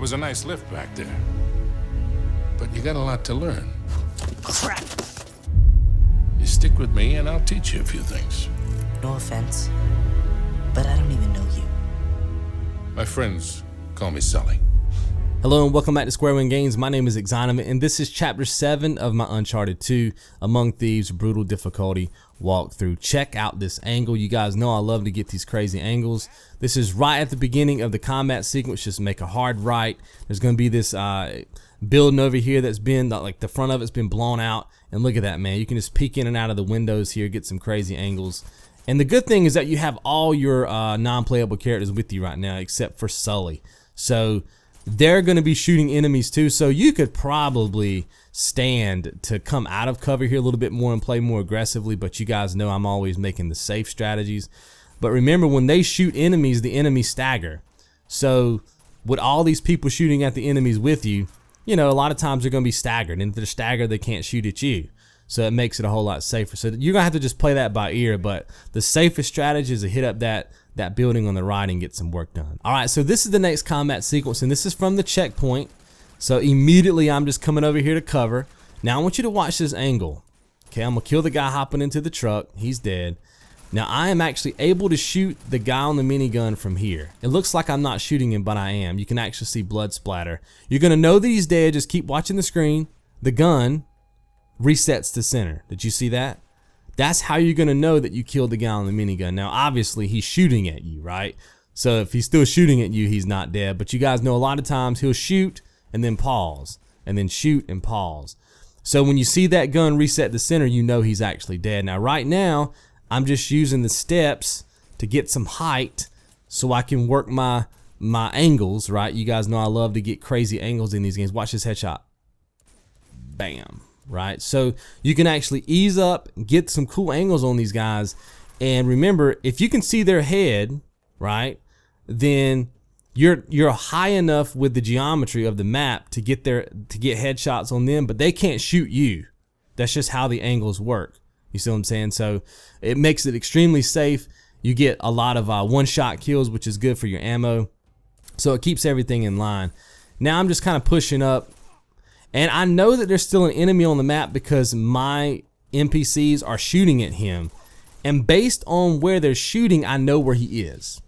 was a nice lift back there. But you got a lot to learn. Crap. You stick with me and I'll teach you a few things. No offense, but I don't even know you. My friends call me Sully. Hello and welcome back to Square One Games. My name is Exonomy and this is Chapter 7 of my Uncharted 2 Among Thieves Brutal Difficulty walkthrough. Check out this angle. You guys know I love to get these crazy angles. This is right at the beginning of the combat sequence. Just make a hard right. There's going to be this building over here that's been, like the front of it's been blown out. And look at that, man. You can just peek in and out of the windows here, get some crazy angles. And the good thing is that you have all your non-playable characters with you right now except for Sully. So they're going to be shooting enemies too, so you could probably stand to come out of cover here a little bit more and play more aggressively, but you guys know I'm always making the safe strategies. But remember, when they shoot enemies, the enemies stagger. So with all these people shooting at the enemies with you, you know, a lot of times they're going to be staggered, and if they're staggered, they can't shoot at you. So it makes it a whole lot safer. So you're going to have to just play that by ear, but the safest strategy is to hit up that building on the right and get some work done. All right, so this is the next combat sequence, and this is from the checkpoint. So immediately I'm just coming over here to cover. Now I want you to watch this angle. Okay, I'm gonna kill the guy hopping into the truck. He's dead. Now I am actually able to shoot the guy on the minigun from here. It looks like I'm not shooting him, but I am. You can actually see blood splatter. You're gonna know that he's dead. Just keep watching the screen. The gun resets to center. Did you see that? That's how you're gonna know that you killed the guy on the minigun. Now, obviously, he's shooting at you, right? So if he's still shooting at you, he's not dead. But you guys know a lot of times he'll shoot and then pause, and then shoot and pause. So when you see that gun reset to center, you know he's actually dead. Now, right now, I'm just using the steps to get some height so I can work my angles, right? You guys know I love to get crazy angles in these games. Watch this headshot. Bam. Right, so you can actually ease up, get some cool angles on these guys, and remember, if you can see their head, right, then you're high enough with the geometry of the map to get headshots on them, but they can't shoot you. That's just how the angles work. You see what I'm saying? So it makes it extremely safe. You get a lot of one-shot kills, which is good for your ammo. So it keeps everything in line. Now I'm just kind of pushing up. And I know that there's still an enemy on the map because my NPCs are shooting at him. And based on where they're shooting, I know where he is.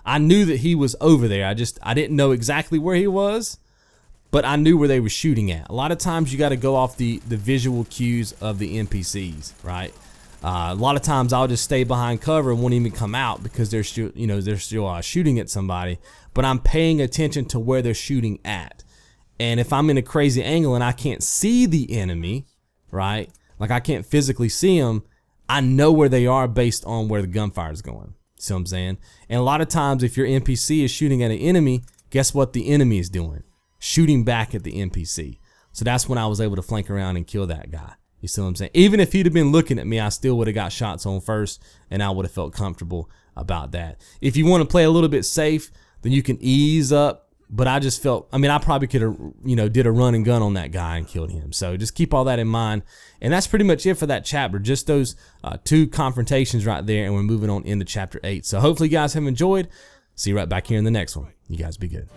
I knew that he was over there. I didn't know exactly where he was, but I knew where they were shooting at. A lot of times you got to go off the visual cues of the NPCs, right? A lot of times I'll just stay behind cover and won't even come out because they're still shooting at somebody, but I'm paying attention to where they're shooting at. And if I'm in a crazy angle and I can't see the enemy, right? Like I can't physically see them, I know where they are based on where the gunfire is going. See what I'm saying? And a lot of times if your NPC is shooting at an enemy, guess what the enemy is doing? Shooting back at the NPC. So that's when I was able to flank around and kill that guy. You see what I'm saying? Even if he'd have been looking at me, I still would have got shots on first and I would have felt comfortable about that. If you want to play a little bit safe, then you can ease up. But I just felt, I probably could have, did a run and gun on that guy and killed him. So just keep all that in mind. And that's pretty much it for that chapter. Just those 2 confrontations right there. And we're moving on into chapter 8. So hopefully you guys have enjoyed. See you right back here in the next one. You guys be good.